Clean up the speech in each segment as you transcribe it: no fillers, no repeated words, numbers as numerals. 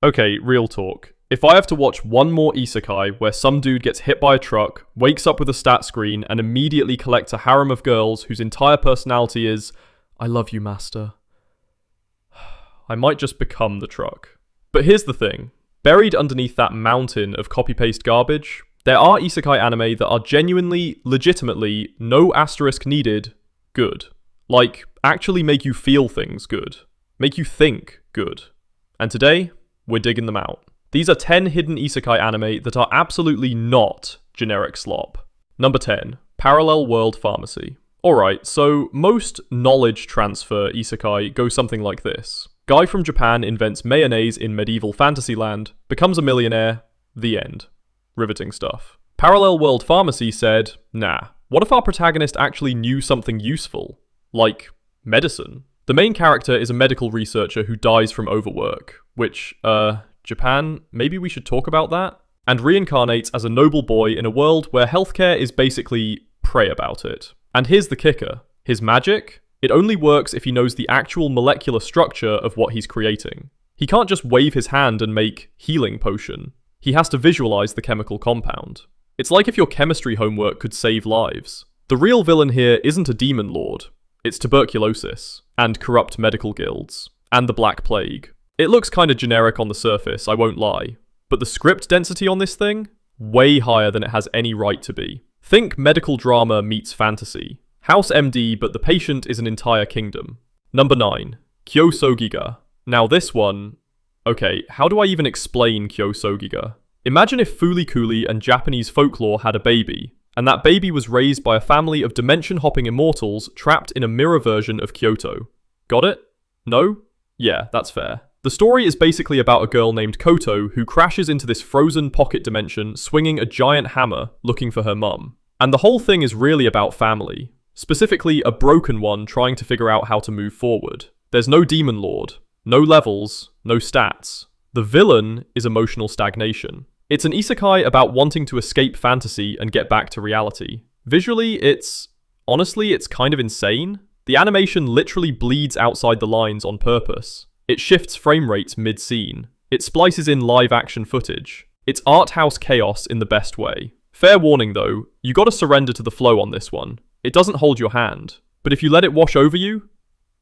Okay, real talk. If I have to watch one more isekai where some dude gets hit by a truck, wakes up with a stat screen, and immediately collects a harem of girls whose entire personality is, I love you, master, I might just become the truck. But here's the thing. Buried underneath that mountain of copy-paste garbage, there are isekai anime that are genuinely, legitimately, no asterisk needed, good. Like, actually make you feel things good. Make you think good. And today, we're digging them out. These are 10 hidden isekai anime that are absolutely not generic slop. Number 10, Parallel World Pharmacy. Alright, so most knowledge transfer isekai go something like this. Guy from Japan invents mayonnaise in medieval fantasy land, becomes a millionaire, the end. Riveting stuff. Parallel World Pharmacy said, nah, what if our protagonist actually knew something useful? Like, medicine. The main character is a medical researcher who dies from overwork, which, Japan, maybe we should talk about that? And reincarnates as a noble boy in a world where healthcare is basically pray about it. And here's the kicker. His magic? It only works if he knows the actual molecular structure of what he's creating. He can't just wave his hand and make healing potion. He has to visualize the chemical compound. It's like if your chemistry homework could save lives. The real villain here isn't a demon lord. It's tuberculosis, and corrupt medical guilds, and the Black Plague. It looks kinda generic on the surface, I won't lie. But the script density on this thing? Way higher than it has any right to be. Think medical drama meets fantasy. House MD, but the patient is an entire kingdom. Number 9, Kyosogiga. Now this one... Okay, how do I even explain Kyosogiga? Imagine if Fooly Cooly and Japanese folklore had a baby, and that baby was raised by a family of dimension-hopping immortals trapped in a mirror version of Kyoto. Got it? No? Yeah, that's fair. The story is basically about a girl named Koto who crashes into this frozen pocket dimension swinging a giant hammer looking for her mum. And the whole thing is really about family. Specifically, a broken one trying to figure out how to move forward. There's no demon lord, no levels, no stats. The villain is emotional stagnation. It's an isekai about wanting to escape fantasy and get back to reality. Visually, honestly, it's kind of insane. The animation literally bleeds outside the lines on purpose. It shifts frame rates mid-scene. It splices in live-action footage. It's art house chaos in the best way. Fair warning though, you gotta surrender to the flow on this one. It doesn't hold your hand, but if you let it wash over you,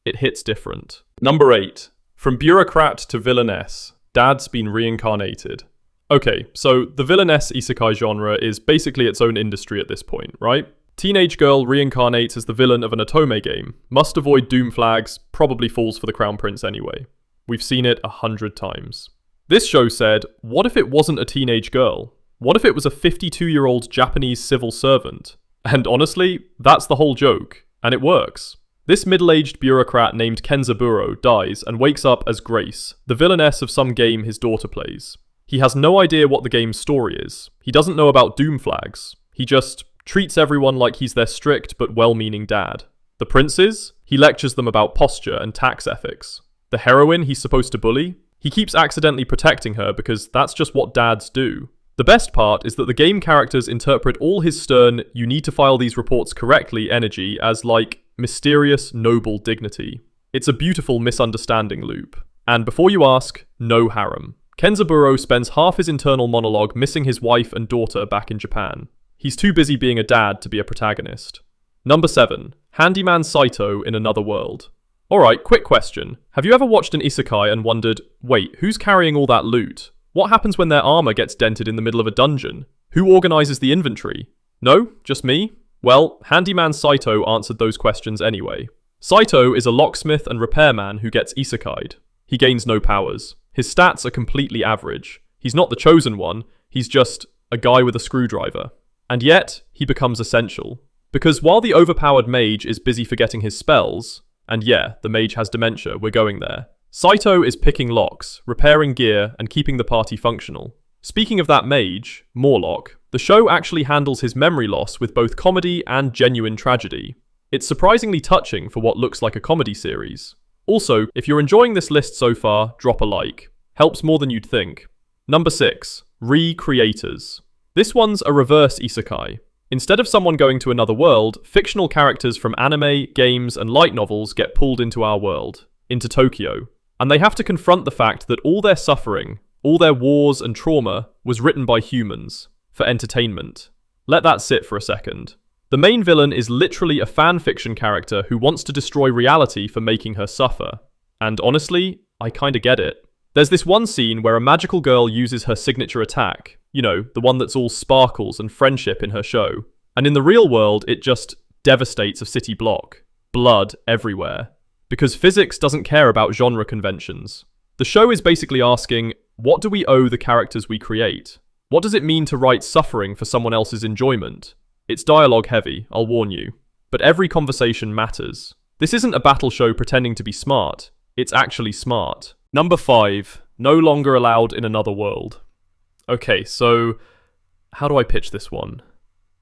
it hits different. Number 8. From bureaucrat to villainess, Dad's been reincarnated. Okay, so the villainess isekai genre is basically its own industry at this point, right? Teenage girl reincarnates as the villain of an otome game, must avoid doom flags, probably falls for the crown prince anyway. We've seen it 100 times. This show said, what if it wasn't a teenage girl? What if it was a 52-year-old Japanese civil servant? And honestly, that's the whole joke, and it works. This middle-aged bureaucrat named Kenzaburo dies and wakes up as Grace, the villainess of some game his daughter plays. He has no idea what the game's story is. He doesn't know about doom flags. He just treats everyone like he's their strict but well-meaning dad. The princes? He lectures them about posture and tax ethics. The heroine he's supposed to bully? He keeps accidentally protecting her because that's just what dads do. The best part is that the game characters interpret all his stern, you need to file these reports correctly energy as like, mysterious, noble dignity. It's a beautiful misunderstanding loop. And before you ask, no harem. Kenzaburo spends half his internal monologue missing his wife and daughter back in Japan. He's too busy being a dad to be a protagonist. Number 7. Handyman Saito in Another World. Alright, quick question. Have you ever watched an isekai and wondered, wait, who's carrying all that loot? What happens when their armor gets dented in the middle of a dungeon? Who organizes the inventory? No? Just me? Well, Handyman Saito answered those questions anyway. Saito is a locksmith and repairman who gets isekai'd. He gains no powers. His stats are completely average. He's not the chosen one, he's just a guy with a screwdriver. And yet, he becomes essential. Because while the overpowered mage is busy forgetting his spells, and yeah, the mage has dementia, we're going there, Saito is picking locks, repairing gear, and keeping the party functional. Speaking of that mage, Morlock, the show actually handles his memory loss with both comedy and genuine tragedy. It's surprisingly touching for what looks like a comedy series. Also, if you're enjoying this list so far, drop a like. Helps more than you'd think. Number 6. Recreators. This one's a reverse isekai. Instead of someone going to another world, fictional characters from anime, games, and light novels get pulled into our world, into Tokyo. And they have to confront the fact that all their suffering, All their wars and trauma was written by humans, for entertainment. Let that sit for a second. The main villain is literally a fan fiction character who wants to destroy reality for making her suffer. And honestly, I kinda get it. There's this one scene where a magical girl uses her signature attack, you know, the one that's all sparkles and friendship in her show. And in the real world, it just devastates a city block. Blood everywhere. Because physics doesn't care about genre conventions. The show is basically asking, what do we owe the characters we create? What does it mean to write suffering for someone else's enjoyment? It's dialogue heavy, I'll warn you. But every conversation matters. This isn't a battle show pretending to be smart. It's actually smart. Number 5. No longer allowed in another world. Okay, so how do I pitch this one?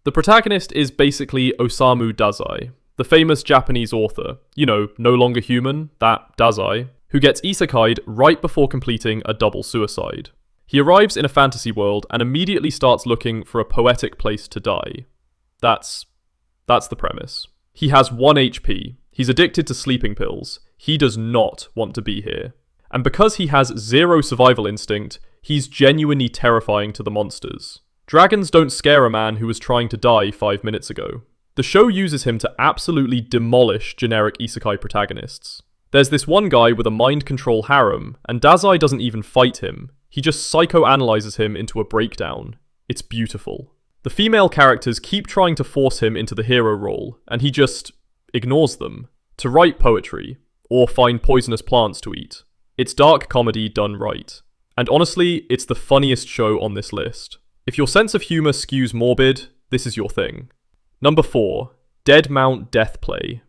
The protagonist is basically Osamu Dazai, the famous Japanese author, you know, No Longer Human, that Dazai, who gets isekai'd right before completing a double suicide. He arrives in a fantasy world and immediately starts looking for a poetic place to die. That's the premise. He has 1 HP, he's addicted to sleeping pills, he does not want to be here. And because he has 0 survival instinct, he's genuinely terrifying to the monsters. Dragons don't scare a man who was trying to die 5 minutes ago. The show uses him to absolutely demolish generic isekai protagonists. There's this one guy with a mind control harem, and Dazai doesn't even fight him. He just psychoanalyzes him into a breakdown. It's beautiful. The female characters keep trying to force him into the hero role, and he just ignores them. To write poetry, or find poisonous plants to eat. It's dark comedy done right. And honestly, it's the funniest show on this list. If your sense of humor skews morbid, this is your thing. Number 4. Dead Mount Death Play.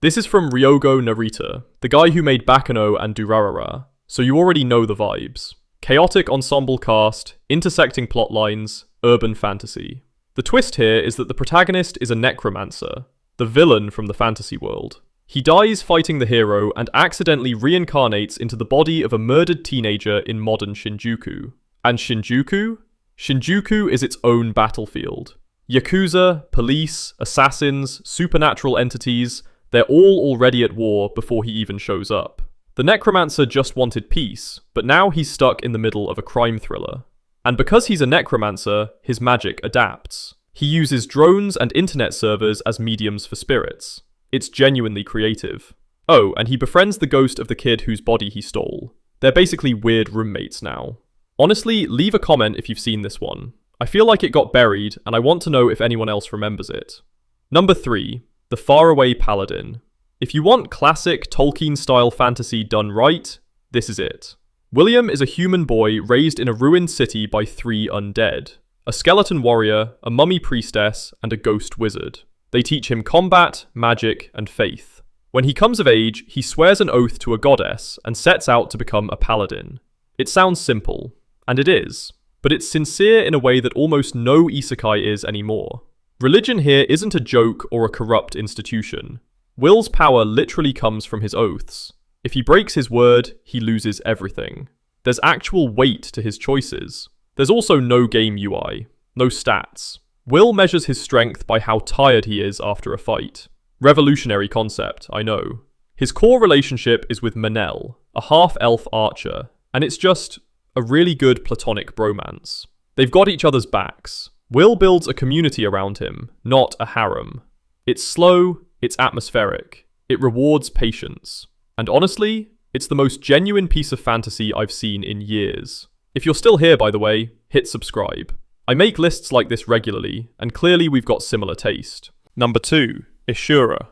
This is from Ryogo Narita, the guy who made Bakano and Durarara, so you already know the vibes. Chaotic ensemble cast, intersecting plot lines, urban fantasy. The twist here is that the protagonist is a necromancer, the villain from the fantasy world. He dies fighting the hero and accidentally reincarnates into the body of a murdered teenager in modern Shinjuku. And Shinjuku? Shinjuku is its own battlefield. Yakuza, police, assassins, supernatural entities, they're all already at war before he even shows up. The necromancer just wanted peace, but now he's stuck in the middle of a crime thriller. And because he's a necromancer, his magic adapts. He uses drones and internet servers as mediums for spirits. It's genuinely creative. Oh, and he befriends the ghost of the kid whose body he stole. They're basically weird roommates now. Honestly, leave a comment if you've seen this one. I feel like it got buried, and I want to know if anyone else remembers it. Number 3. The Faraway Paladin. If you want classic Tolkien-style fantasy done right, this is it. William is a human boy raised in a ruined city by 3 undead. A skeleton warrior, a mummy priestess, and a ghost wizard. They teach him combat, magic, and faith. When he comes of age, he swears an oath to a goddess and sets out to become a paladin. It sounds simple, and it is, but it's sincere in a way that almost no isekai is anymore. Religion here isn't a joke or a corrupt institution. Will's power literally comes from his oaths. If he breaks his word, he loses everything. There's actual weight to his choices. There's also no game UI, no stats. Will measures his strength by how tired he is after a fight. Revolutionary concept, I know. His core relationship is with Manel, a half-elf archer, and it's just a really good platonic bromance. They've got each other's backs. Will builds a community around him, not a harem. It's slow, it's atmospheric, it rewards patience. And honestly, it's the most genuine piece of fantasy I've seen in years. If you're still here, by the way, hit subscribe. I make lists like this regularly, and clearly we've got similar taste. Number 2, Ishura.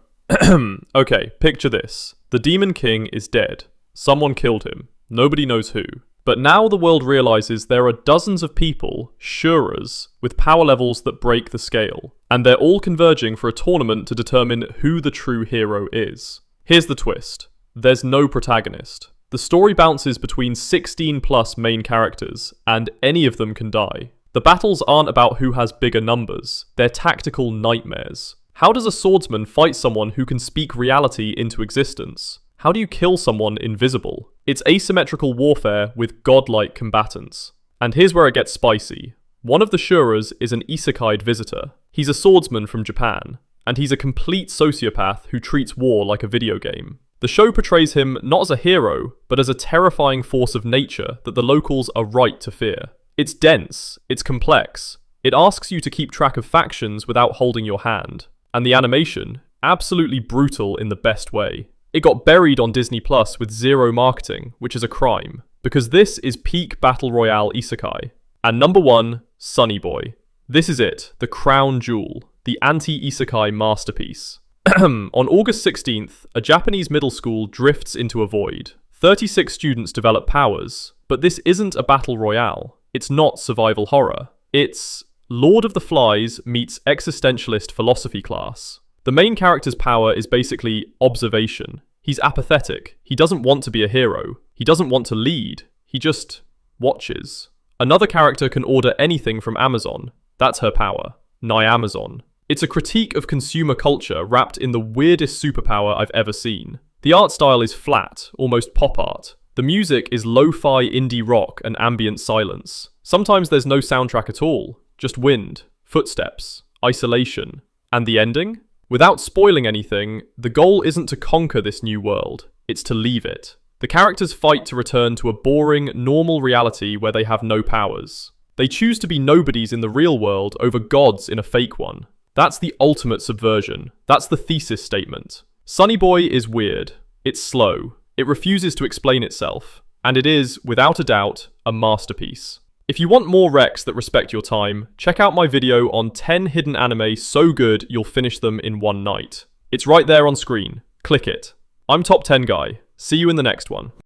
Okay, picture this. The Demon King is dead. Someone killed him. Nobody knows who. But now the world realizes there are dozens of people, Shuras, with power levels that break the scale, and they're all converging for a tournament to determine who the true hero is. Here's the twist. There's no protagonist. The story bounces between 16 plus main characters, and any of them can die. The battles aren't about who has bigger numbers, they're tactical nightmares. How does a swordsman fight someone who can speak reality into existence? How do you kill someone invisible? It's asymmetrical warfare with godlike combatants. And here's where it gets spicy. One of the Shuras is an isekai'd visitor. He's a swordsman from Japan, and he's a complete sociopath who treats war like a video game. The show portrays him not as a hero, but as a terrifying force of nature that the locals are right to fear. It's dense, it's complex, it asks you to keep track of factions without holding your hand, and the animation, absolutely brutal in the best way. It got buried on Disney Plus with zero marketing, which is a crime, because this is peak Battle Royale Isekai. And number 1, Sunny Boy. This is it, the crown jewel, the anti-Isekai masterpiece. On August 16th, a Japanese middle school drifts into a void. 36 students develop powers, but this isn't a battle royale. It's not survival horror. It's Lord of the Flies meets existentialist philosophy class. The main character's power is basically observation. He's apathetic. He doesn't want to be a hero. He doesn't want to lead. He just watches. Another character can order anything from Amazon. That's her power. Amazon. It's a critique of consumer culture wrapped in the weirdest superpower I've ever seen. The art style is flat, almost pop art. The music is lo-fi indie rock and ambient silence. Sometimes there's no soundtrack at all, just wind, footsteps, isolation. And the ending? Without spoiling anything, the goal isn't to conquer this new world, it's to leave it. The characters fight to return to a boring, normal reality where they have no powers. They choose to be nobodies in the real world over gods in a fake one. That's the ultimate subversion. That's the thesis statement. Sunny Boy is weird. It's slow. It refuses to explain itself. And it is, without a doubt, a masterpiece. If you want more recs that respect your time, check out my video on 10 hidden anime so good you'll finish them in one night. It's right there on screen. Click it. I'm Top 10 Guy. See you in the next one.